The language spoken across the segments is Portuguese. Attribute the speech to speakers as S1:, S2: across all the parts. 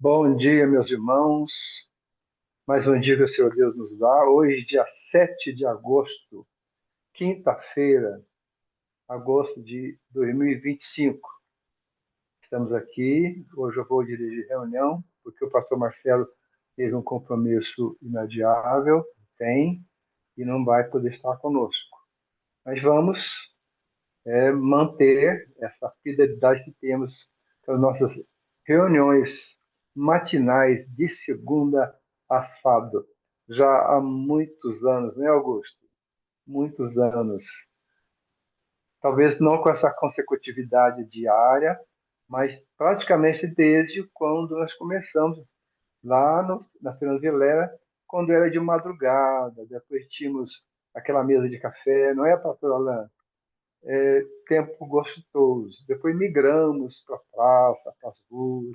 S1: Bom dia, meus irmãos. Mais um dia que o Senhor Deus nos dá. Hoje, dia 7 de agosto, quinta-feira, agosto de 2025. Estamos aqui. Hoje eu vou dirigir reunião, porque o pastor Marcelo teve um compromisso inadiável, tem, e não vai poder estar conosco. Mas vamos manter essa fidelidade que temos com as nossas reuniões matinais de segunda a sábado, já há muitos anos, né, Augusto? Muitos anos. Talvez não com essa consecutividade diária, mas praticamente desde quando nós começamos lá na Fernanda Vilela, quando era de madrugada, depois tínhamos aquela mesa de café, não é, pastor Alain? Tempo gostoso. Depois migramos para a praça, para as ruas,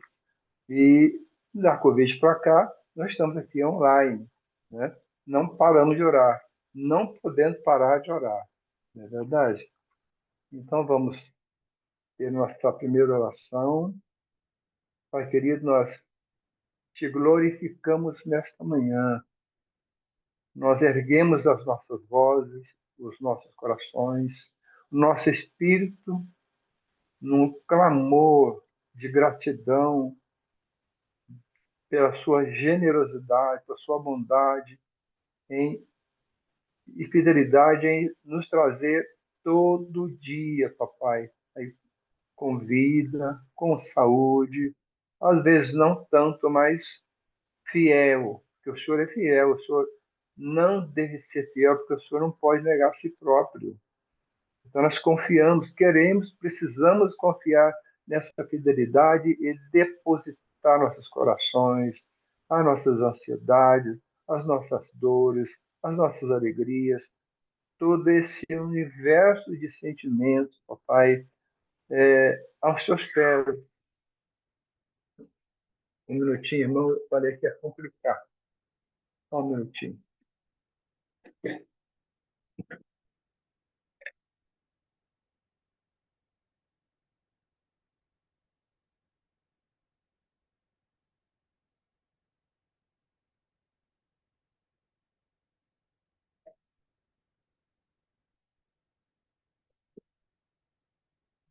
S1: e da Covid para cá, nós estamos aqui online, né? Não paramos de orar, não podendo parar de orar, não é verdade? Então vamos ter nossa primeira oração. Pai querido, nós te glorificamos nesta manhã. Nós erguemos as nossas vozes, os nossos corações, o nosso espírito num clamor de gratidão pela sua generosidade, pela sua bondade em, e fidelidade em nos trazer todo dia, papai, aí, com vida, com saúde, às vezes não tanto, mas fiel, porque o Senhor é fiel, o Senhor não deve ser fiel, porque o Senhor não pode negar a si próprio. Então nós confiamos, queremos, precisamos confiar nessa fidelidade e depositar nossos corações, as nossas ansiedades, as nossas dores, as nossas alegrias, todo esse universo de sentimentos, papai, aos seus pés. Um minutinho, irmão, eu falei que ia complicar. Só um minutinho.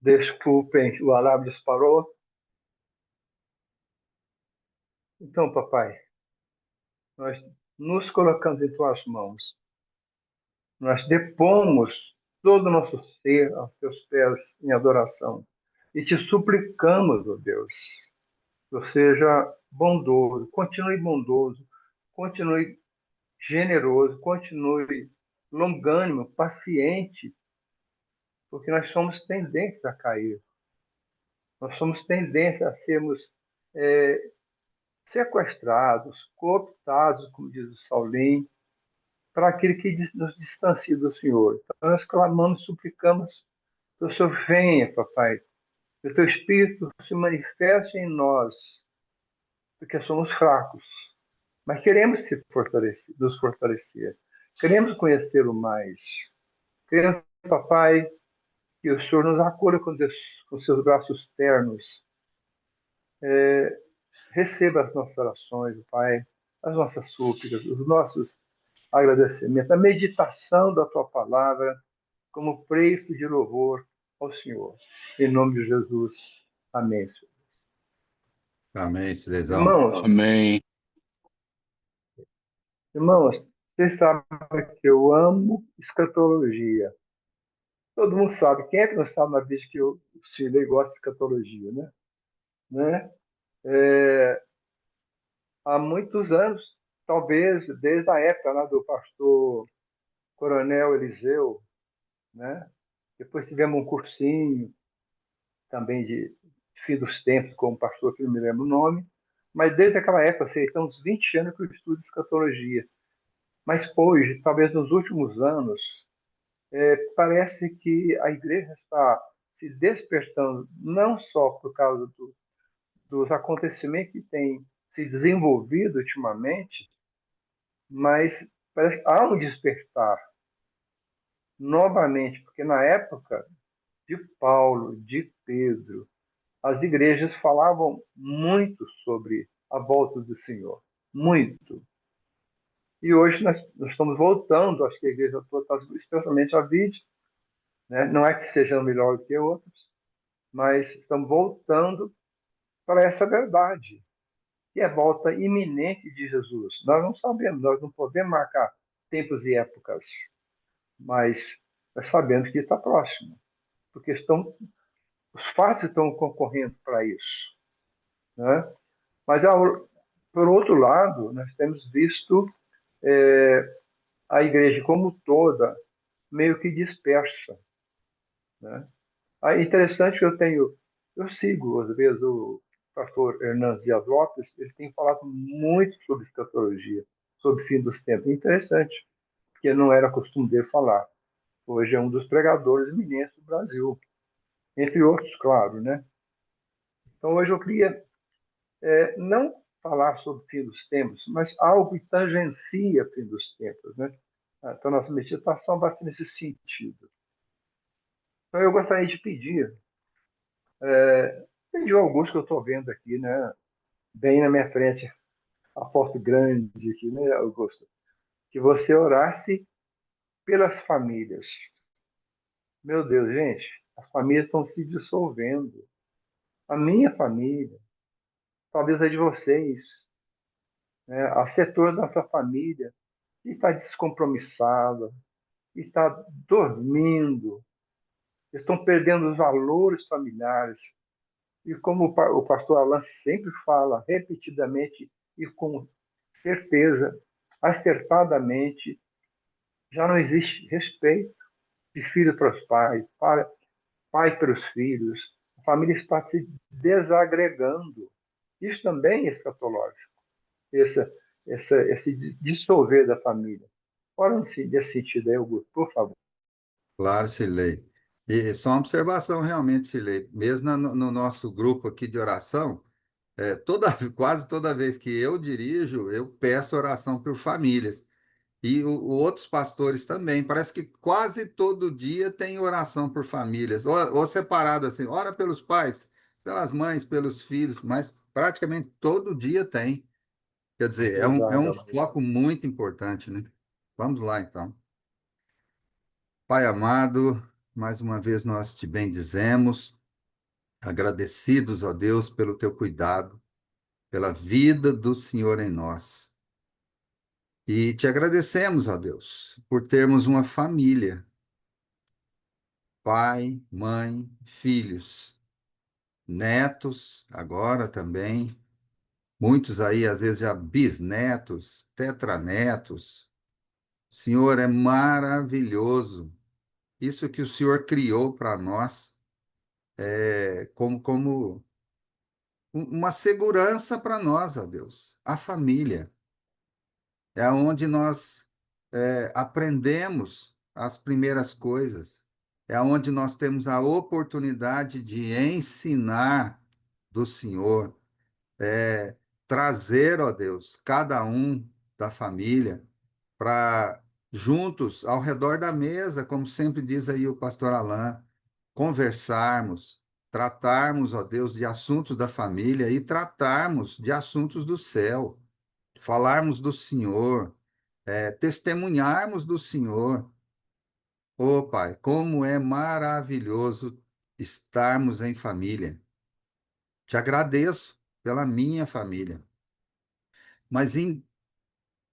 S1: Desculpem, o alarme disparou. Então, papai, nós nos colocamos em tuas mãos. Nós depomos todo o nosso ser aos teus pés em adoração. E te suplicamos, ó Deus, que eu seja bondoso, continue generoso, continue longânimo, paciente, porque nós somos tendentes a cair. Nós somos tendentes a sermos é, sequestrados, cooptados, como diz o Saulim, para aquele que nos distancia do Senhor. Então, nós clamamos, suplicamos que o Senhor venha, papai, que o teu Espírito se manifeste em nós, porque somos fracos, mas queremos nos fortalecer, queremos conhecê-lo mais. Queremos, papai, que o Senhor nos acolha com seus braços ternos. Receba as nossas orações, Pai, as nossas súplicas, os nossos agradecimentos, a meditação da tua palavra como preço de louvor ao Senhor. Em nome de Jesus. Amém. Senhor.
S2: Amém, Cidadão.
S1: Irmãos,
S3: Amém.
S1: irmãos, vocês sabem que eu amo escatologia. Todo mundo sabe. Quem é que não sabe na vida que o Chile gosta de escatologia, né? Há muitos anos, talvez desde a época lá do pastor Coronel Eliseu, né? Depois tivemos um cursinho também de fim dos tempos com um pastor que não me lembro o nome, mas desde aquela época, assim, são uns 20 anos que eu estudo escatologia. Mas hoje, talvez nos últimos anos, parece que a igreja está se despertando, não só por causa dos acontecimentos que têm se desenvolvido ultimamente, mas parece que há um despertar novamente, porque na época de Paulo, de Pedro, as igrejas falavam muito sobre a volta do Senhor. Muito. E hoje nós estamos voltando, acho que a igreja toda está especialmente a vídeo, né? Não é que sejam melhor do que outros, mas estamos voltando para essa verdade, que é a volta iminente de Jesus. Nós não sabemos, nós não podemos marcar tempos e épocas, mas nós sabemos que está próximo, porque os fatos estão concorrendo para isso, né? Mas, por outro lado, nós temos visto a igreja como toda meio que dispersa, né? É interessante que eu sigo, às vezes, o pastor Hernandes Dias Lopes, ele tem falado muito sobre escatologia, sobre o fim dos tempos. Interessante, porque não era costume dele falar. Hoje é um dos pregadores eminentes do Brasil, entre outros, claro, né? Então, hoje eu queria não falar sobre o fim dos tempos, mas algo que tangencia o fim dos tempos, né? Então, nossa meditação vai ser nesse sentido. Então, eu gostaria de pedir ao Augusto que eu estou vendo aqui, né? Bem na minha frente, a foto grande aqui, né, Augusto? Que você orasse pelas famílias. Meu Deus, gente, as famílias estão se dissolvendo. A minha família, talvez a de vocês, né? A setor da nossa família está descompromissada, está dormindo, estão perdendo os valores familiares. E como o pastor Alan sempre fala, repetidamente e com certeza, acertadamente, já não existe respeito de filho para os pais, pai para os filhos. A família está se desagregando. Isso também é escatológico, esse, esse dissolver da família. Ora nesse sentido aí, Augusto, por favor.
S2: Claro, Silei. E só uma observação realmente, Silei. Mesmo no nosso grupo aqui de oração, quase toda vez que eu dirijo, eu peço oração por famílias. E outros pastores também. Parece que quase todo dia tem oração por famílias. Ou separado assim, ora pelos pais, pelas mães, pelos filhos, mas praticamente todo dia tem. Quer dizer, é
S1: Verdade,
S2: um
S1: amado.
S2: foco muito importante, né? Vamos lá, então. Pai amado, mais uma vez nós te bendizemos, agradecidos, ó Deus, pelo teu cuidado, pela vida do Senhor em nós. E te agradecemos, ó Deus, por termos uma família, pai, mãe, filhos, netos, agora também, muitos aí, às vezes, já bisnetos, tetranetos. Senhor, é maravilhoso. Isso que o Senhor criou para nós, como uma segurança para nós, ó Deus. A família é onde nós aprendemos as primeiras coisas, é onde nós temos a oportunidade de ensinar do Senhor, trazer, ó Deus, cada um da família para juntos, ao redor da mesa, como sempre diz aí o pastor Alain, conversarmos, tratarmos, ó Deus, de assuntos da família e tratarmos de assuntos do céu, falarmos do Senhor, testemunharmos do Senhor. Ô Pai, como é maravilhoso estarmos em família. Te agradeço pela minha família. Mas,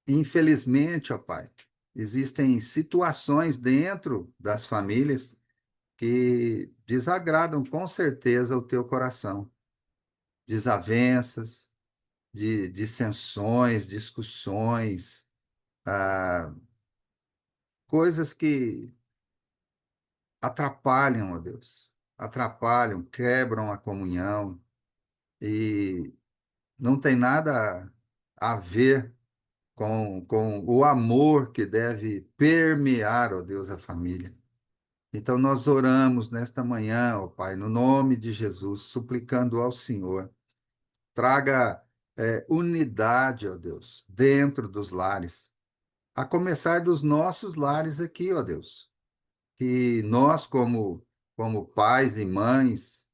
S2: infelizmente, ó Pai, existem situações dentro das famílias que desagradam com certeza o teu coração. Desavenças, de dissensões, discussões, ah, coisas que atrapalham, ó Deus, atrapalham, quebram a comunhão e não tem nada a ver com o amor que deve permear, ó Deus, a família. Então nós oramos nesta manhã, ó Pai, no nome de Jesus, suplicando ao Senhor, traga unidade, ó Deus, dentro dos lares, a começar dos nossos lares aqui, ó Deus, que nós, como pais e mães,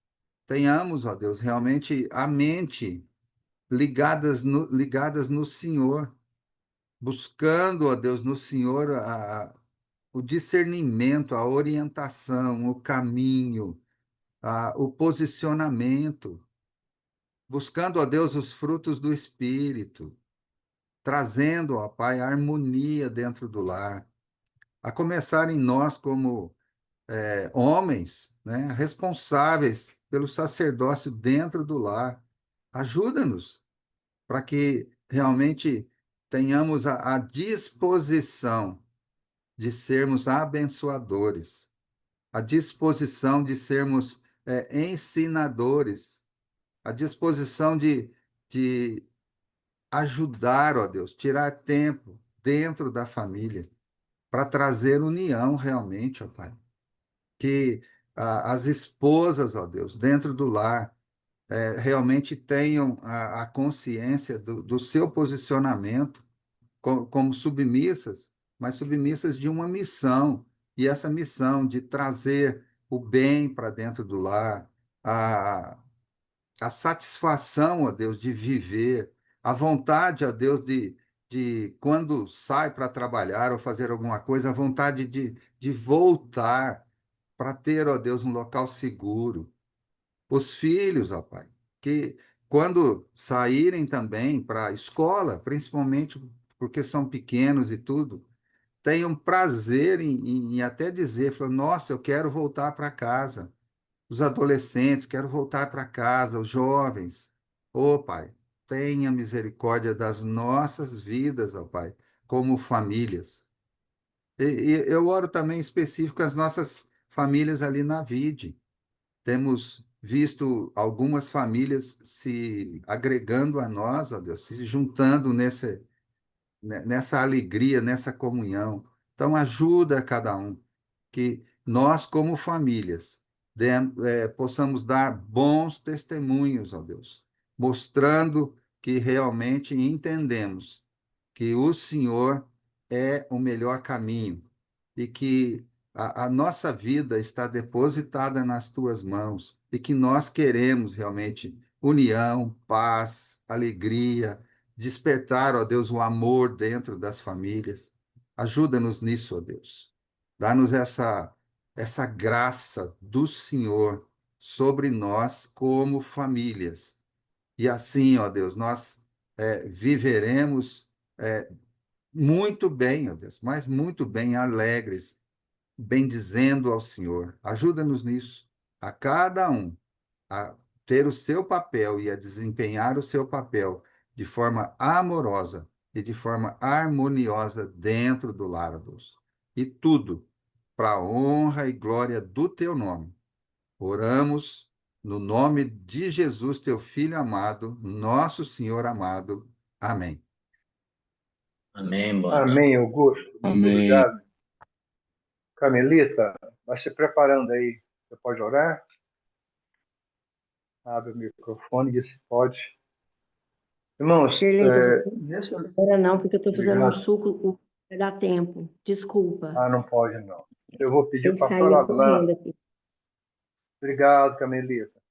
S2: tenhamos, ó Deus, realmente a mente ligadas no Senhor, buscando, ó Deus, no Senhor o discernimento, a orientação, o caminho, o posicionamento, buscando, ó Deus, os frutos do Espírito, trazendo, ó Pai, a harmonia dentro do lar, a começar em nós como homens, né, responsáveis pelo sacerdócio dentro do lar. Ajuda-nos para que realmente tenhamos a disposição de sermos abençoadores, a disposição de sermos ensinadores, a disposição de ajudar, ó Deus, tirar tempo dentro da família para trazer união realmente, ó Pai. Que as esposas, ó Deus, dentro do lar, realmente tenham a consciência do seu posicionamento como submissas, mas submissas de uma missão, e essa missão de trazer o bem para dentro do lar, a, a satisfação, ó Deus, de viver, a vontade, ó Deus, de quando sai para trabalhar ou fazer alguma coisa, a vontade de voltar para ter, ó Deus, um local seguro. Os filhos, ó Pai, que quando saírem também para a escola, principalmente porque são pequenos e tudo, tenham prazer em até dizer, falar, nossa, eu quero voltar para casa. Os adolescentes, quero voltar para casa, os jovens. Ô Pai, tenha misericórdia das nossas vidas, ó Pai, como famílias. E eu oro também específico às nossas famílias ali na Vide. Temos visto algumas famílias se agregando a nós, ó Deus, se juntando nessa alegria, nessa comunhão. Então, ajuda cada um, que nós, como famílias, possamos dar bons testemunhos, ó Deus, mostrando que realmente entendemos que o Senhor é o melhor caminho e que a nossa vida está depositada nas tuas mãos e que nós queremos realmente união, paz, alegria, despertar, ó Deus, o amor dentro das famílias. Ajuda-nos nisso, ó Deus. Dá-nos essa graça do Senhor sobre nós como famílias. E assim, ó Deus, nós viveremos muito bem, ó Deus, mas muito bem, alegres, bendizendo ao Senhor. Ajuda-nos nisso, a cada um, a ter o seu papel e a desempenhar o seu papel de forma amorosa e de forma harmoniosa dentro do lar, ó Deus. E tudo para a honra e glória do teu nome. Oramos no nome de Jesus, teu Filho amado, nosso Senhor amado. Amém.
S3: Amém, Bonde.
S1: Amém, Augusto. Muito
S4: Amém.
S1: obrigado. Carmelita, vai se preparando aí. Você pode orar? Abre o microfone, diz se pode. Irmãos,
S5: Shirley,
S1: nesse...
S5: agora não, porque eu estou fazendo um
S1: Obrigado.
S5: suco, vai dar tempo. Desculpa.
S1: Não pode não. Eu vou pedir
S5: Tem
S1: para
S5: que
S1: o pastor
S5: sair
S1: Alain.
S5: correndo aqui.
S1: Obrigado, Carmelita.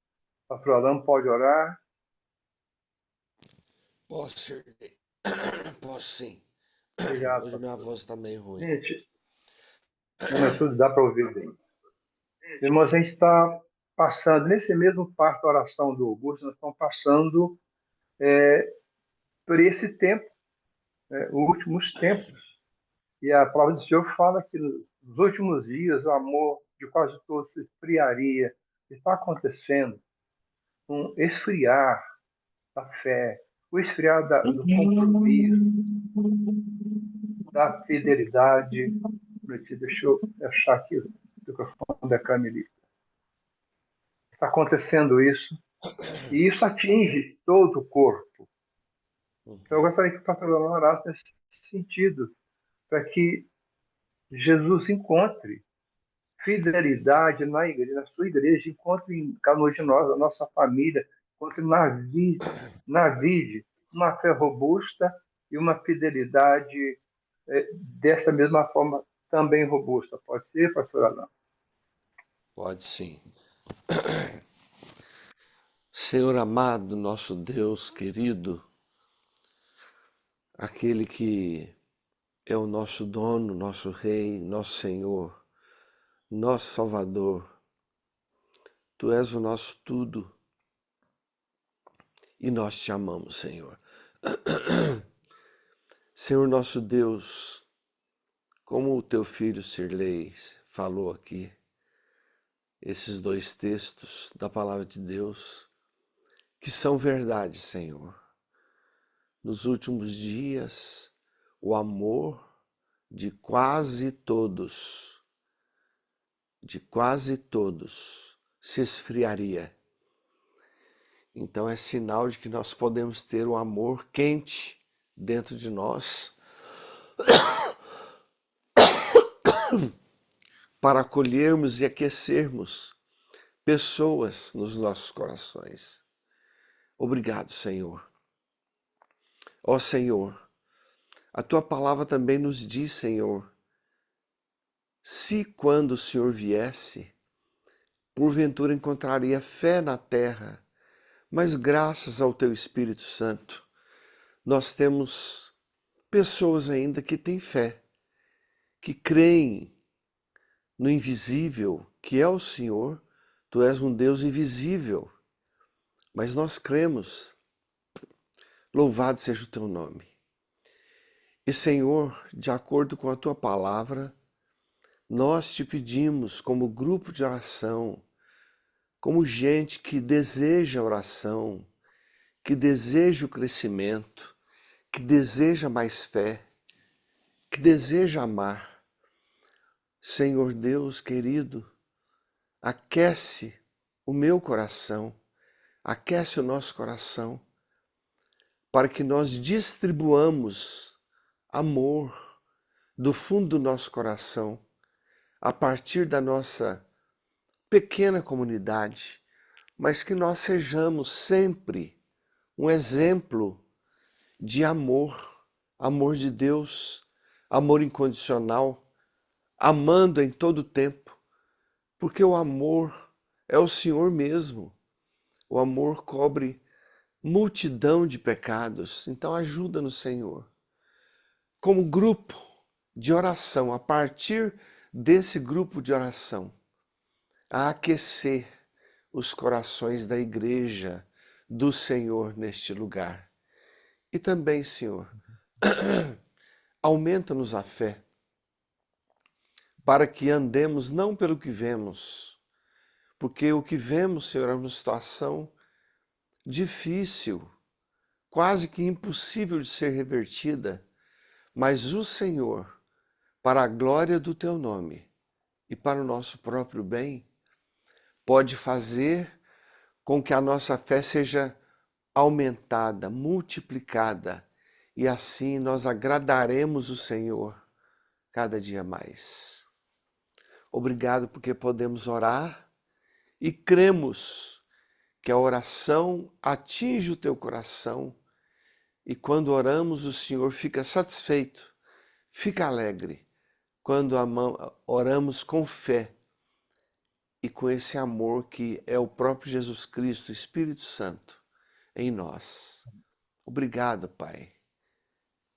S1: Pastor Alain, pode orar?
S6: Posso, Shirley. Posso sim.
S1: Obrigado,
S6: Hoje minha
S1: pastor.
S6: voz está meio ruim.
S1: Gente, não, mas tudo dá para ouvir bem. Irmãos, a gente está passando, nesse mesmo parto da oração do Augusto, nós estamos passando por esse tempo, os últimos tempos. E a palavra do Senhor fala que nos últimos dias o amor de quase todos se esfriaria. Está acontecendo um esfriar da fé, o esfriar do compromisso, da fidelidade. Deixa eu achar aqui o microfone da Camille. Está acontecendo isso, e isso atinge todo o corpo. Então, eu gostaria que o pastor Leonardo orasse nesse sentido, para que Jesus encontre fidelidade na igreja, na sua igreja, encontre em cada um de nós, a nossa família, encontre na vide uma fé robusta e uma fidelidade dessa mesma forma também robusta. Pode ser, pastor Alain?
S6: Pode sim. Senhor amado, nosso Deus querido, aquele que é o nosso dono, nosso Rei, nosso Senhor, nosso Salvador. Tu és o nosso tudo e nós te amamos, Senhor. Senhor nosso Deus, como o teu filho Sirlei falou aqui, esses dois textos da palavra de Deus, que são verdade, Senhor. Nos últimos dias, o amor de quase todos, se esfriaria. Então é sinal de que nós podemos ter um amor quente dentro de nós para acolhermos e aquecermos pessoas nos nossos corações. Obrigado, Senhor. Ó Senhor, a Tua palavra também nos diz, Senhor, se quando o Senhor viesse, porventura encontraria fé na terra, mas graças ao Teu Espírito Santo, nós temos pessoas ainda que têm fé, que creem no invisível, que é o Senhor. Tu és um Deus invisível, mas nós cremos. Louvado seja o Teu nome. E, Senhor, de acordo com a Tua palavra, nós te pedimos como grupo de oração, como gente que deseja oração, que deseja o crescimento, que deseja mais fé, que deseja amar. Senhor Deus querido, aquece o meu coração, aquece o nosso coração, para que nós distribuamos amor do fundo do nosso coração, a partir da nossa pequena comunidade, mas que nós sejamos sempre um exemplo de amor, amor de Deus, amor incondicional, amando em todo tempo, porque o amor é o Senhor mesmo. O amor cobre multidão de pecados. Então ajuda-nos, Senhor, como grupo de oração, a partir desse grupo de oração, a aquecer os corações da igreja do Senhor neste lugar. E também, Senhor, aumenta-nos a fé, para que andemos não pelo que vemos, porque o que vemos, Senhor, é uma situação difícil, quase que impossível de ser revertida, mas o Senhor, para a glória do Teu nome e para o nosso próprio bem, pode fazer com que a nossa fé seja aumentada, multiplicada, e assim nós agradaremos o Senhor cada dia mais. Obrigado porque podemos orar e cremos que a oração atinge o teu coração e quando oramos o Senhor fica satisfeito, fica alegre quando oramos com fé e com esse amor que é o próprio Jesus Cristo, o Espírito Santo, em nós. Obrigado, Pai.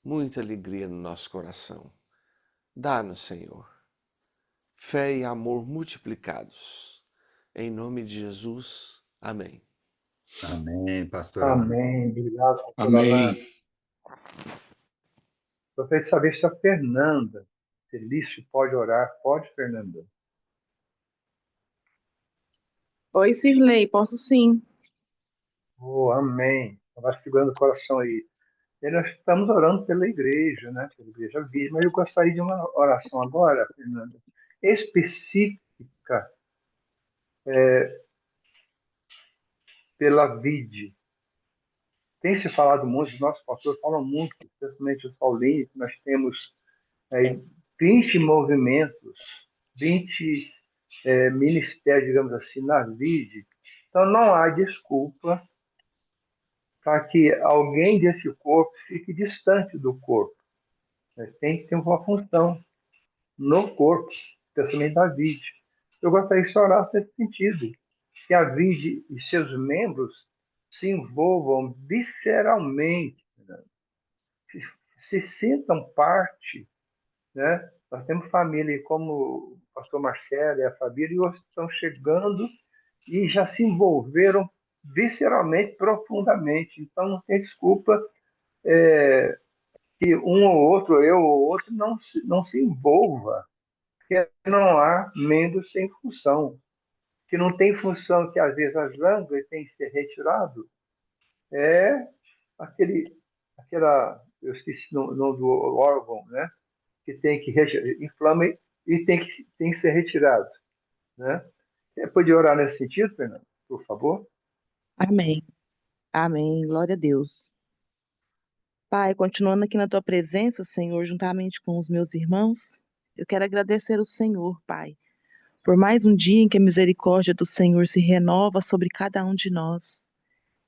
S6: Muita alegria no nosso coração. Dá-nos, Senhor, fé e amor multiplicados. Em nome de Jesus. Amém.
S2: Amém, pastor Alan.
S1: Amém. Obrigado, pastor
S3: Amém.
S1: Alan. Gostaria de saber se a Fernanda Felício pode orar. Pode, Fernanda?
S4: Oi, Sirlei, posso sim.
S1: Oh, amém. Vai segurando o coração aí. E nós estamos orando pela igreja, né? Pela igreja viva, mas eu gostaria de uma oração agora, Fernanda, específica pela vide. Tem se falado muito, os nossos pastores falam muito, especialmente os Paulinhos, que nós temos 20 movimentos, 20 ministérios, digamos assim, na vide. Então não há desculpa para que alguém desse corpo fique distante do corpo. Tem que ter uma função no corpo, especialmente da vide. Eu gostaria de orar nesse sentido, que a vide e seus membros se envolvam visceralmente, né? se sintam parte, né? Nós temos família como o pastor Marcelo e a família, e hoje estão chegando e já se envolveram visceralmente, profundamente. Então, não tem desculpa que um ou outro, eu ou outro, não se envolva, porque não há membro sem função. Que não tem função, que às vezes as lâmpadas têm que ser retirado, é eu esqueci o nome do órgão, né? Que tem que inflama e tem que ser retirado, né? Você pode orar nesse sentido, Fernando, por favor?
S4: Amém. Amém. Glória a Deus. Pai, continuando aqui na tua presença, Senhor, juntamente com os meus irmãos, eu quero agradecer ao Senhor, Pai, por mais um dia em que a misericórdia do Senhor se renova sobre cada um de nós.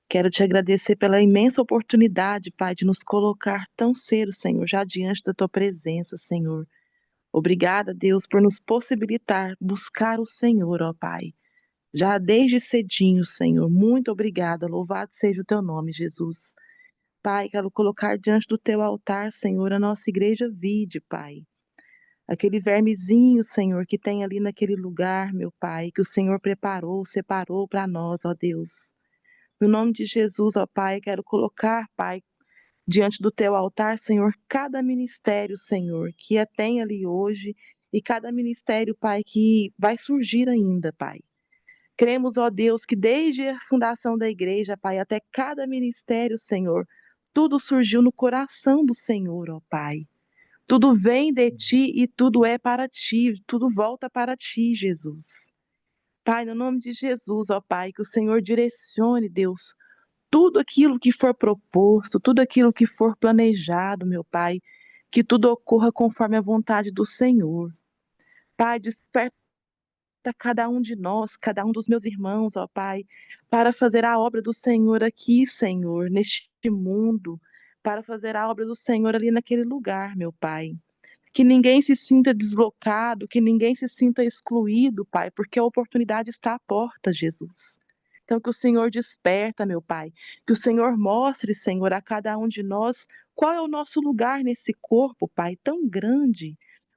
S4: Quero te agradecer pela imensa oportunidade, Pai, de nos colocar tão cedo, Senhor, já diante da tua presença, Senhor. Obrigada, Deus, por nos possibilitar buscar o Senhor, ó Pai. Já desde cedinho, Senhor. Muito obrigada. Louvado seja o teu nome, Jesus. Pai, quero colocar diante do teu altar, Senhor, a nossa igreja vide, Pai. Aquele vermezinho, Senhor, que tem ali naquele lugar, meu Pai, que o Senhor preparou, separou para nós, ó Deus. No nome de Jesus, ó Pai, quero colocar, Pai, diante do teu altar, Senhor, cada ministério, Senhor, que tem ali hoje e cada ministério, Pai, que vai surgir ainda, Pai. Cremos, ó Deus, que desde a fundação da igreja, Pai, até cada ministério, Senhor, tudo surgiu no coração do Senhor, ó Pai. Tudo vem de ti e tudo é para ti, tudo volta para ti, Jesus. Pai, no nome de Jesus, ó Pai, que o Senhor direcione, Deus, tudo aquilo que for proposto, tudo aquilo que for planejado, meu Pai, que tudo ocorra conforme a vontade do Senhor. Pai, desperta cada um de nós, cada um dos meus irmãos, ó Pai, para fazer a obra do Senhor aqui, Senhor, neste mundo, para fazer a obra do Senhor ali naquele lugar, meu Pai. Que ninguém se sinta deslocado, que ninguém se sinta excluído, Pai, porque a oportunidade está à porta, Jesus. Então, que o Senhor desperta, meu Pai, que o Senhor mostre, Senhor, a cada um de nós qual é o nosso lugar nesse corpo, Pai, tão grande,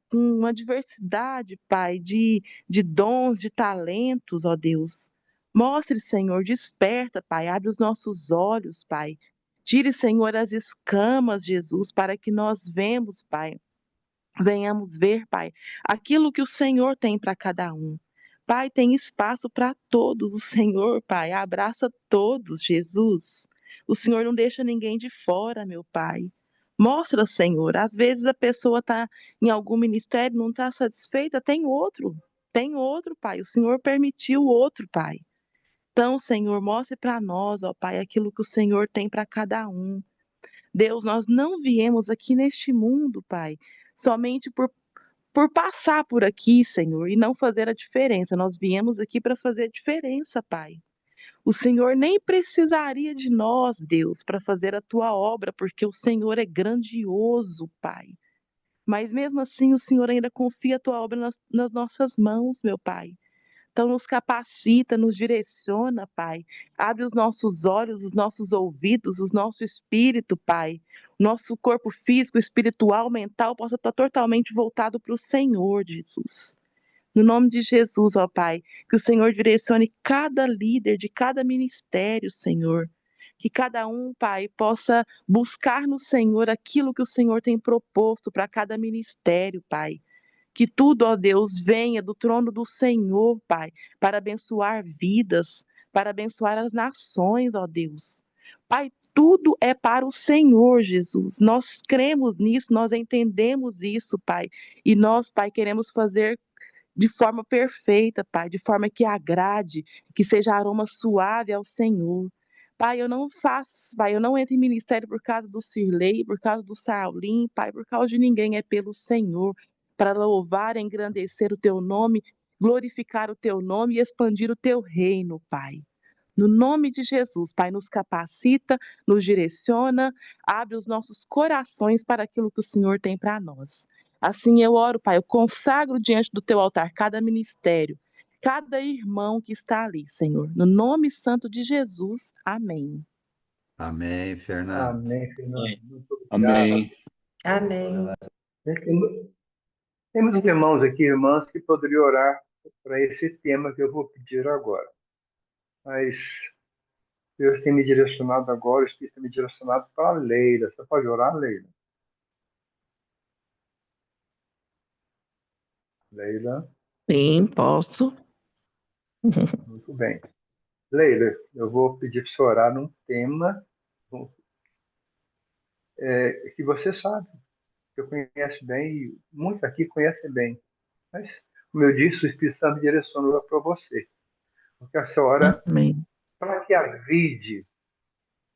S4: com uma diversidade, Pai, de dons, de talentos, ó Deus. Mostre, Senhor, desperta, Pai, abre os nossos olhos, Pai. Tire, Senhor, as escamas, Jesus, para que nós venhamos ver, Pai, aquilo que o Senhor tem para cada um. Pai, tem espaço para todos, o Senhor, Pai, abraça todos, Jesus. O Senhor não deixa ninguém de fora, meu Pai. Mostra, Senhor, às vezes a pessoa está em algum ministério, não está satisfeita, tem outro, Pai. O Senhor permitiu outro, Pai. Então, Senhor, mostre para nós, ó Pai, aquilo que o Senhor tem para cada um. Deus, nós não viemos aqui neste mundo, Pai, somente por passar por aqui, Senhor, e não fazer a diferença. Nós viemos aqui para fazer a diferença, Pai. O Senhor nem precisaria de nós, Deus, para fazer a tua obra, porque o Senhor é grandioso, Pai. Mas mesmo assim, o Senhor ainda confia a tua obra nas nossas mãos, meu Pai. Então, nos capacita, nos direciona, Pai. Abre os nossos olhos, os nossos ouvidos, o nosso espírito, Pai. Nosso corpo físico, espiritual, mental possa estar totalmente voltado para o Senhor, Jesus. No nome de Jesus, ó Pai, que o Senhor direcione cada líder de cada ministério, Senhor. Que cada um, Pai, possa buscar no Senhor aquilo que o Senhor tem proposto para cada ministério, Pai. Que tudo, ó Deus, venha do trono do Senhor, Pai, para abençoar vidas, para abençoar as nações, ó Deus. Pai, tudo é para o Senhor, Jesus. Nós cremos nisso, nós entendemos isso, Pai. E nós, Pai, queremos fazer de forma perfeita, Pai, de forma que agrade, que seja aroma suave ao Senhor. Pai, eu não entro em ministério por causa do Cirlei, por causa do Saulim, Pai, por causa de ninguém, é pelo Senhor, para louvar, engrandecer o teu nome, glorificar o teu nome e expandir o teu reino, Pai. No nome de Jesus, Pai, nos capacita, nos direciona, abre os nossos corações para aquilo que o Senhor tem para nós. Assim eu oro, Pai, eu consagro diante do teu altar cada ministério, cada irmão que está ali, Senhor. No nome santo de Jesus, amém.
S2: Amém, Fernando.
S1: Amém, Fernando.
S3: Amém.
S1: Muito obrigado.
S3: Amém.
S5: Amém.
S1: Temos irmãos aqui, irmãs, que poderiam orar para esse tema que eu vou pedir agora. Mas Deus tem me direcionado agora, o Espírito tem me direcionado para a Leila. Você pode orar, Leila? Leila,
S4: Sim, posso.
S1: muito bem. Leila, eu vou pedir para você orar num tema que você sabe, que eu conheço bem, e muitos aqui conhecem bem. Mas, como eu disse, o Espírito Santo me direcionou para você. Porque a senhora,
S4: Amém.
S1: para que a vide,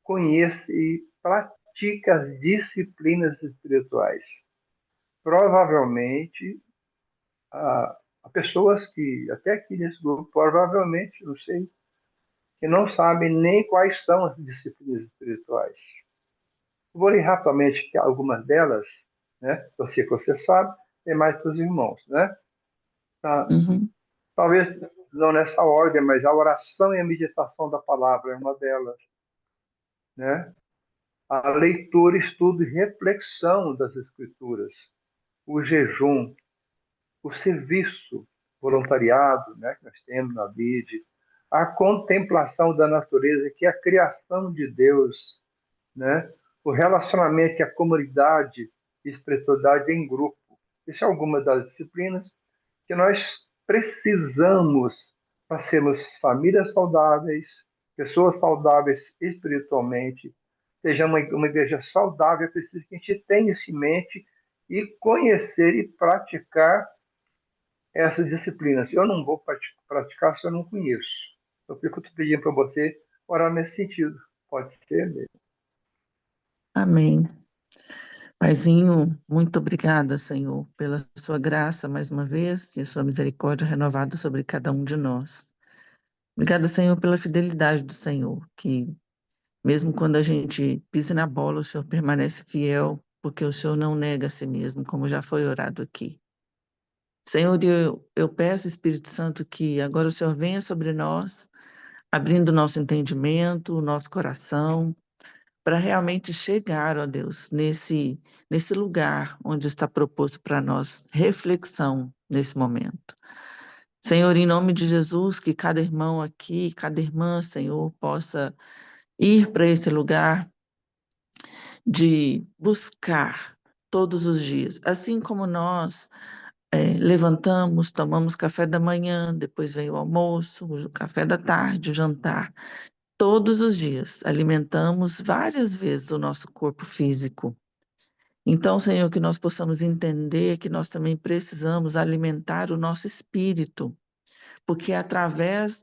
S1: conheça e pratique as disciplinas espirituais. Provavelmente, há pessoas que, até aqui nesse grupo, provavelmente, não sei, que não sabem nem quais são as disciplinas espirituais. Vou ler rapidamente que algumas delas, né? Eu sei que você sabe, tem mais para os irmãos, né? Tá?
S4: Uhum.
S1: Talvez não nessa ordem, mas a oração e a meditação da palavra é uma delas, né? A leitura, estudo e reflexão das escrituras, o jejum, o serviço, voluntariado, né, que nós temos na vida, a contemplação da natureza, que é a criação de Deus, né? O relacionamento e a comunidade e espiritualidade em grupo. Isso é alguma das disciplinas que nós precisamos para sermos famílias saudáveis, pessoas saudáveis espiritualmente, sejamos uma igreja saudável, é preciso que a gente tenha isso em mente e conhecer e praticar essas disciplinas. Eu não vou praticar se eu não conheço. Eu fico te pedindo para você orar nesse sentido. Pode ser mesmo.
S7: Amém. Paizinho, muito obrigada, Senhor, pela sua graça mais uma vez e a sua misericórdia renovada sobre cada um de nós. Obrigada, Senhor, pela fidelidade do Senhor, que mesmo quando a gente pisa na bola, o Senhor permanece fiel, porque o Senhor não nega a si mesmo, como já foi orado aqui. Senhor, eu peço, Espírito Santo, que agora o Senhor venha sobre nós, abrindo o nosso entendimento, o nosso coração, para realmente chegar, ó Deus, nesse lugar onde está proposto para nós reflexão nesse momento. Senhor, em nome de Jesus, que cada irmão aqui, cada irmã, Senhor, possa ir para esse lugar de buscar todos os dias, assim como nós levantamos, tomamos café da manhã, depois vem o almoço, o café da tarde, o jantar. Todos os dias alimentamos várias vezes o nosso corpo físico. Então, Senhor, que nós possamos entender que nós também precisamos alimentar o nosso espírito, porque através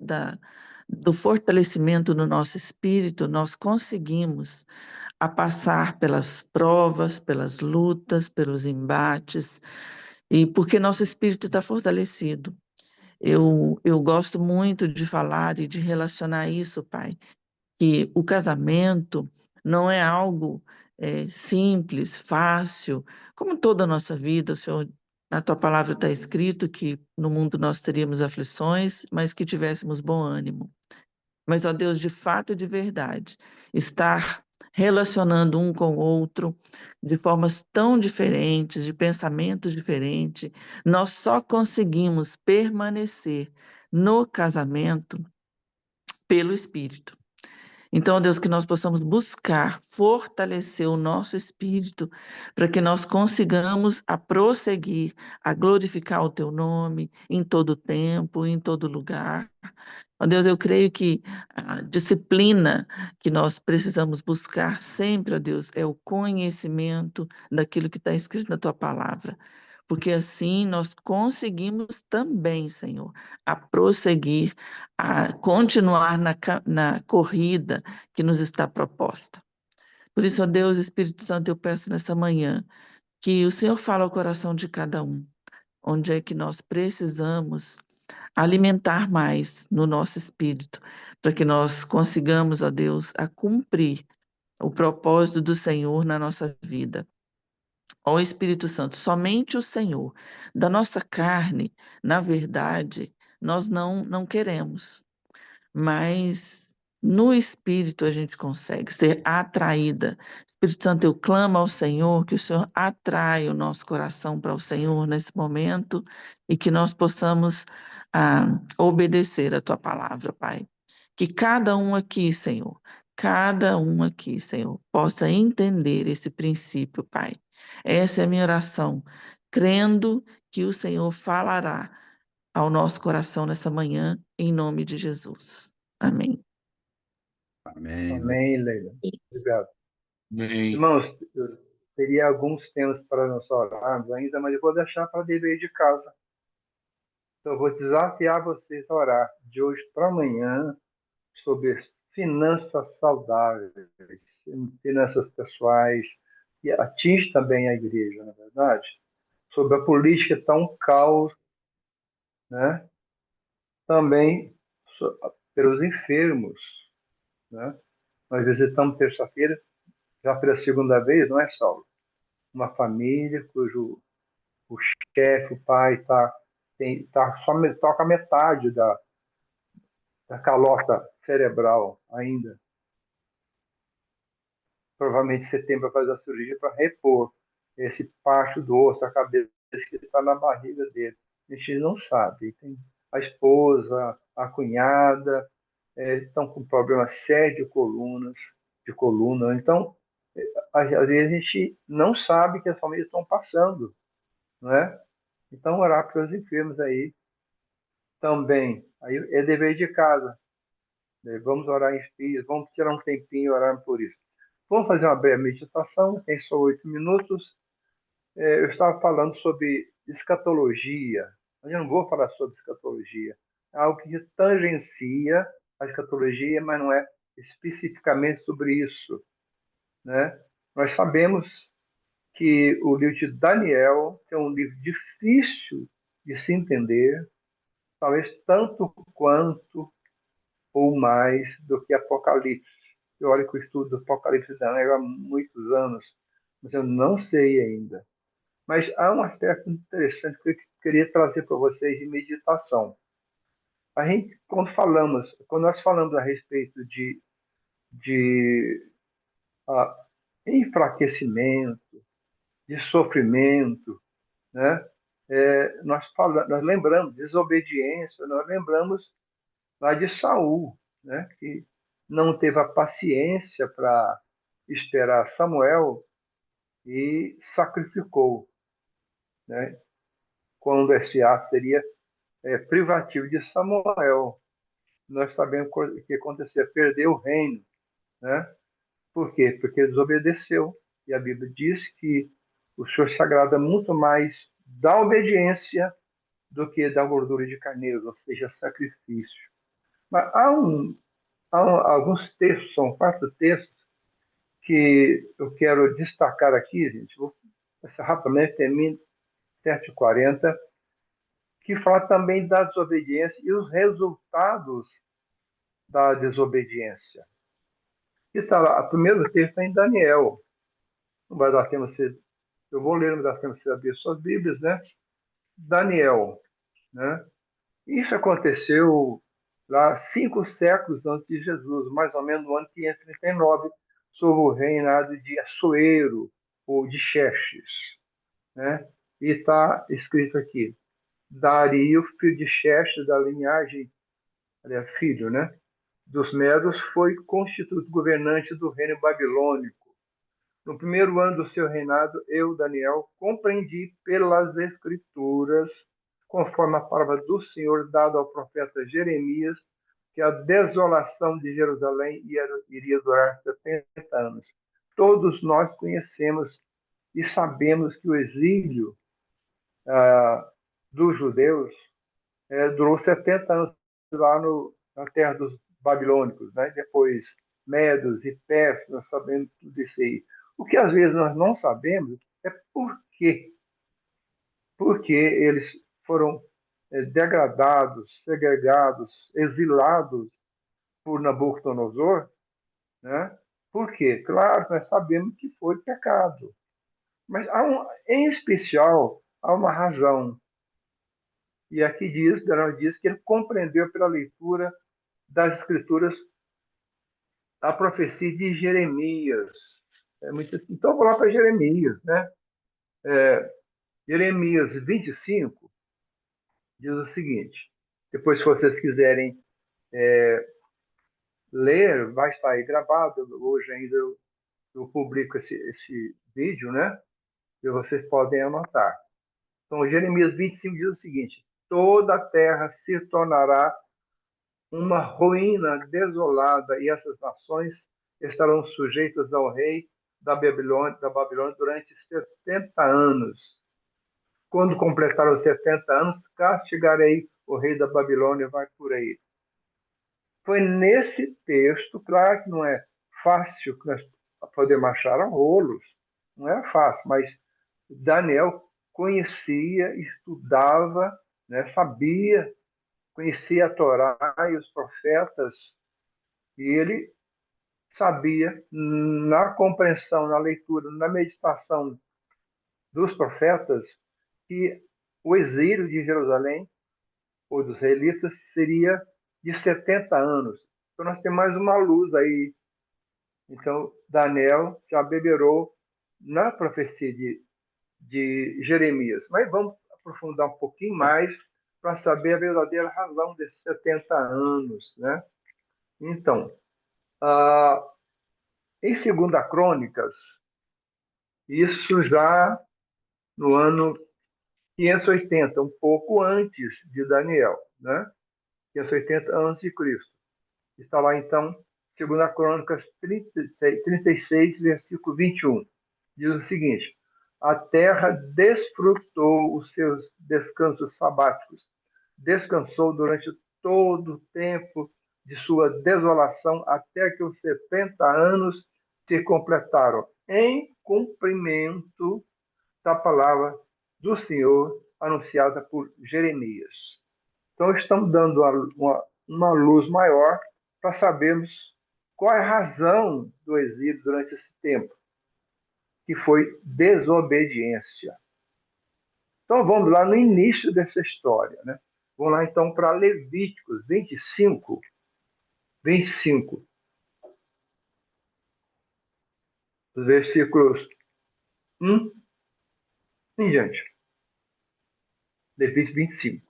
S7: do fortalecimento do nosso espírito, nós conseguimos a passar pelas provas, pelas lutas, pelos embates, e porque nosso espírito está fortalecido. Eu gosto muito de falar e de relacionar isso, Pai, que o casamento não é algo simples, fácil, como toda a nossa vida. O Senhor, na tua palavra está escrito que no mundo nós teríamos aflições, mas que tivéssemos bom ânimo. Mas, ó Deus, de fato e de verdade, estar relacionando um com o outro de formas tão diferentes, de pensamentos diferentes, nós só conseguimos permanecer no casamento pelo Espírito. Então, Deus, que nós possamos buscar fortalecer o nosso espírito para que nós consigamos a prosseguir, a glorificar o teu nome em todo tempo, em todo lugar. Ó Deus, eu creio que a disciplina que nós precisamos buscar sempre, ó Deus, é o conhecimento daquilo que está escrito na tua palavra. Porque assim nós conseguimos também, Senhor, a prosseguir, a continuar na corrida que nos está proposta. Por isso, ó Deus, Espírito Santo, eu peço nessa manhã que o Senhor fale ao coração de cada um, onde é que nós precisamos alimentar mais no nosso espírito, para que nós consigamos, ó Deus, a cumprir o propósito do Senhor na nossa vida. Ó Espírito Santo, somente o Senhor, da nossa carne, na verdade, nós não queremos, mas no Espírito a gente consegue ser atraída. Espírito Santo, eu clamo ao Senhor, que o Senhor atrai o nosso coração para o Senhor nesse momento e que nós possamos obedecer a Tua palavra, Pai. Que cada um aqui, Senhor, possa entender esse princípio, Pai. Essa é a minha oração, crendo que o Senhor falará ao nosso coração nessa manhã, em nome de Jesus. Amém.
S2: Amém.
S1: Amém, Leila. Obrigado.
S3: Amém.
S1: Irmãos, eu teria alguns temas para nós orarmos ainda, mas eu vou deixar para dever de casa. Então, eu vou desafiar vocês a orar de hoje para amanhã sobre finanças saudáveis, finanças pessoais, que atinge também a igreja, na verdade, sobre a política tão caos, né? Também pelos enfermos, né? Nós visitamos terça-feira, já pela segunda vez, não é, Saulo? Uma família cujo o chefe, o pai, toca metade da calota cerebral ainda. Provavelmente em setembro vai fazer a cirurgia para repor esse parte do osso, a cabeça que está na barriga dele. A gente não sabe. Tem a esposa, a cunhada, estão com problemas sérios de coluna. Então, às vezes a gente não sabe que as famílias estão passando, não é? Então, orar pelos enfermos aí também. Aí é dever de casa. Né? Vamos orar em espírito, vamos tirar um tempinho e orar por isso. Vamos fazer uma breve meditação, tem só 8 minutos. Eu estava falando sobre escatologia, mas eu não vou falar sobre escatologia. É algo que tangencia a escatologia, mas não é especificamente sobre isso, né? Nós sabemos que o livro de Daniel é um livro difícil de se entender, talvez tanto quanto ou mais do que Apocalipse. Eu olho que eu estudo Apocalipse de Daniel há muitos anos, mas eu não sei ainda. Mas há um aspecto interessante que eu queria trazer para vocês de meditação. A gente, quando nós falamos a respeito de enfraquecimento, de sofrimento, né? Nós lembramos desobediência, nós lembramos lá de Saul, né? Que não teve a paciência para esperar Samuel e sacrificou, né? Quando esse ato seria privativo de Samuel. Nós sabemos o que acontecia, perdeu o reino, né? Por quê? Porque ele desobedeceu. E a Bíblia diz que o Senhor se agrada muito mais da obediência do que da gordura de carneiro, ou seja, sacrifício. Mas alguns textos, são 4 textos, que eu quero destacar aqui, gente. Vou passar rapidamente, termino 7h40, que fala também da desobediência e os resultados da desobediência. E está lá, o primeiro texto é em Daniel. Não vai dar tempo você. Eu vou ler, não vai dar tempo você abrir suas Bíblias, né? Daniel, né? Isso aconteceu lá 5 séculos antes de Jesus, mais ou menos no ano 539, sob o reinado de Assuero, ou de Xerxes, né? E está escrito aqui: Dario, filho de Xerxes, da linhagem, filho, né? Dos Medos, foi constituído governante do reino babilônico. No primeiro ano do seu reinado, eu, Daniel, compreendi pelas Escrituras, conforme a palavra do Senhor dada ao profeta Jeremias, que a desolação de Jerusalém iria durar 70 anos. Todos nós conhecemos e sabemos que o exílio dos judeus durou 70 anos lá na terra dos babilônicos, né? Depois medos e persas, nós sabemos tudo isso aí. O que às vezes nós não sabemos é por quê. Porque eles foram degradados, segregados, exilados por Nabucodonosor, né? Por quê? Claro, nós sabemos que foi pecado. Mas em especial, há uma razão. E aqui Daniel diz que ele compreendeu pela leitura das Escrituras a profecia de Jeremias. Então, vou lá para Jeremias, né? Jeremias 25 diz o seguinte, depois se vocês quiserem ler, vai estar aí gravado, hoje ainda eu publico esse vídeo, né? E vocês podem anotar. Então, Jeremias 25 diz o seguinte, toda a terra se tornará uma ruína desolada e essas nações estarão sujeitas ao rei da Babilônia durante 70 anos. Quando completar os 70 anos, castigarei o rei da Babilônia, vai por aí. Foi nesse texto, claro que não é fácil poder marchar a rolos, não é fácil, mas Daniel conhecia, estudava, né, sabia, conhecia a Torá e os profetas, e ele sabia, na compreensão, na leitura, na meditação dos profetas, que o exílio de Jerusalém, ou dos israelitas, seria de 70 anos. Então, nós temos mais uma luz aí. Então, Daniel se abeberou na profecia de Jeremias. Mas vamos aprofundar um pouquinho mais para saber a verdadeira razão desses 70 anos, né? Então, em 2 Crônicas, isso já no ano 580, um pouco antes de Daniel, né? 580 a.C. Está lá, então, 2 Crônicas 36, versículo 21. Diz o seguinte, a terra desfrutou os seus descansos sabáticos, descansou durante todo o tempo de sua desolação, até que os 70 anos se completaram, em cumprimento da palavra do Senhor anunciada por Jeremias. Então, estamos dando uma luz maior para sabermos qual é a razão do exílio durante esse tempo, que foi desobediência. Então, vamos lá no início dessa história, né? Vamos lá, então, para Levíticos 25, versículos 1 em diante. Levíticos 25.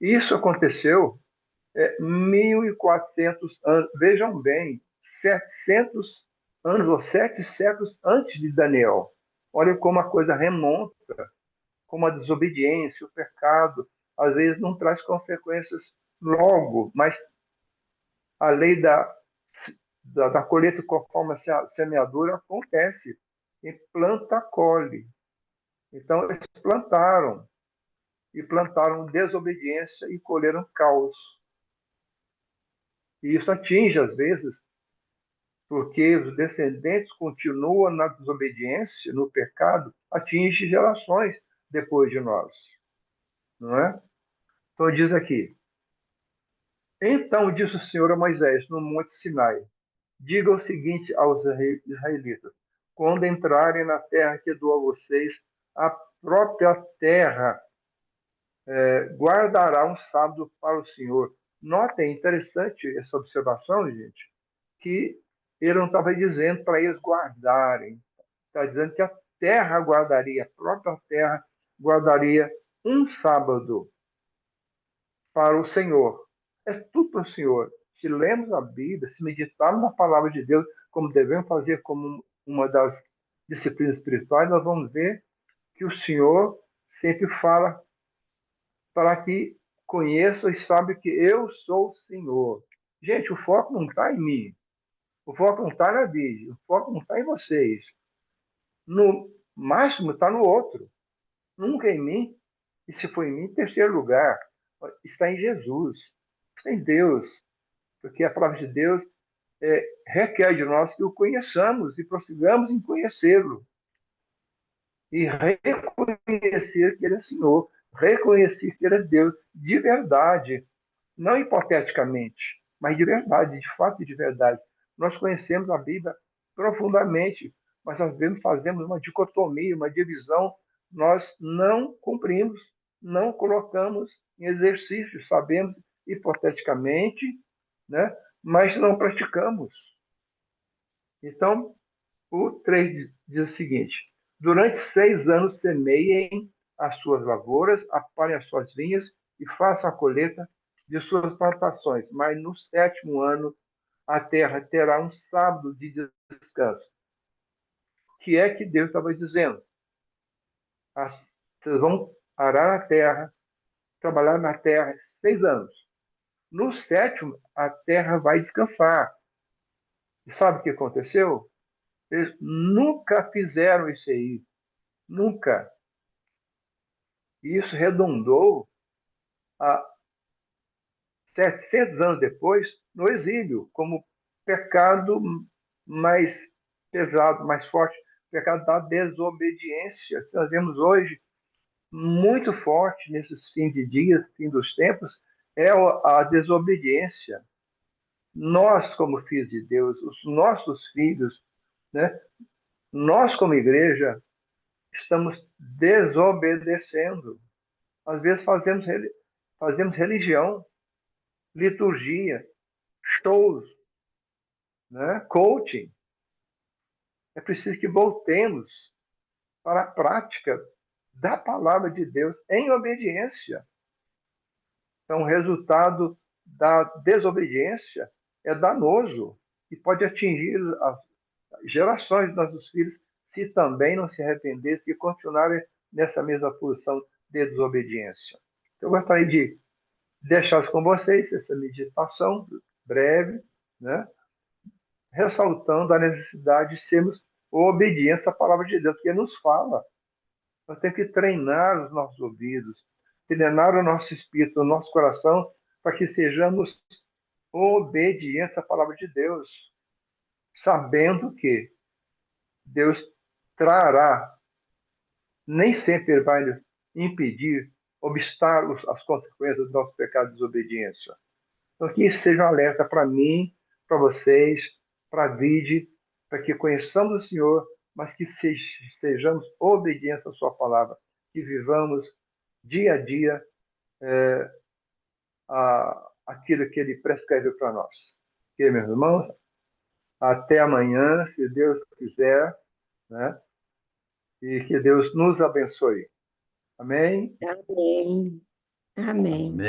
S1: Isso aconteceu 1.400 anos, vejam bem, 700 anos ou 7 séculos antes de Daniel. Olha como a coisa remonta, como a desobediência, o pecado, às vezes não traz consequências logo, mas a lei da colheita conforme a semeadura acontece. E planta, colhe. Então, eles plantaram desobediência e colheram caos. E isso atinge, às vezes, porque os descendentes continuam na desobediência, no pecado, atinge gerações depois de nós. Não é? Então diz aqui, então disse o Senhor a Moisés no Monte Sinai, diga o seguinte aos israelitas, quando entrarem na terra que dou a vocês, a própria terra guardará um sábado para o Senhor. Notem, interessante essa observação, gente, que ele não estava dizendo para eles guardarem, está dizendo que a terra guardaria, a própria terra guardaria um sábado para o Senhor. É tudo para o Senhor. Se lemos a Bíblia, se meditarmos na palavra de Deus, como devemos fazer como uma das disciplinas espirituais, nós vamos ver que o Senhor sempre fala para que conheçam e saibam que eu sou o Senhor. Gente, o foco não está em mim. O foco não está na Bíblia. O foco não está em vocês. No máximo está no outro. Nunca em mim. E se for em mim, em terceiro lugar, está em Jesus. Está em Deus. Porque a palavra de Deus requer de nós que o conheçamos e prossigamos em conhecê-lo. E reconhecer que Ele é Senhor. Reconhecer que Ele é Deus de verdade. Não hipoteticamente, mas de verdade, de fato e de verdade. Nós conhecemos a Bíblia profundamente, mas às vezes fazemos uma dicotomia, uma divisão, nós não cumprimos não colocamos em exercício, sabemos hipoteticamente, né? Mas não praticamos. Então, o 3 diz o seguinte: durante 6 anos semeiem as suas lavouras, aparem as suas vinhas e façam a colheita de suas plantações. Mas no 7º ano, a terra terá um sábado de descanso. O que é que Deus estava dizendo? Vocês vão arar a terra, trabalhar na terra 6 anos. No 7º, a terra vai descansar. E sabe o que aconteceu? Eles nunca fizeram isso aí. Nunca. E isso redundou a 700 anos depois no exílio, como pecado mais pesado, mais forte, pecado da desobediência, que nós vemos hoje muito forte nesses fins de dias, fim dos tempos, é a desobediência. Nós, como filhos de Deus, os nossos filhos, né? Nós, como igreja, estamos desobedecendo. Às vezes fazemos religião, liturgia, shows, né? Coaching. É preciso que voltemos para a prática da palavra de Deus em obediência. Então, o resultado da desobediência é danoso e pode atingir as gerações dos nossos filhos se também não se arrependerem e continuarem nessa mesma posição de desobediência. Eu gostaria de deixar com vocês essa meditação breve, né? Ressaltando a necessidade de sermos obedientes à palavra de Deus, que nos fala. Nós temos que treinar os nossos ouvidos, treinar o nosso espírito, o nosso coração, para que sejamos obedientes à palavra de Deus, sabendo que Deus trará, nem sempre Ele vai nos impedir, obstar as consequências do nosso pecado de desobediência. Então, que isso seja um alerta para mim, para vocês, para a Vide, para que conheçamos o Senhor, mas que sejamos obedientes à sua palavra, que vivamos dia a dia aquilo que Ele prescreve para nós. Ok, meus irmãos? Até amanhã, se Deus quiser, né? E que Deus nos abençoe. Amém?
S5: Amém. Amém.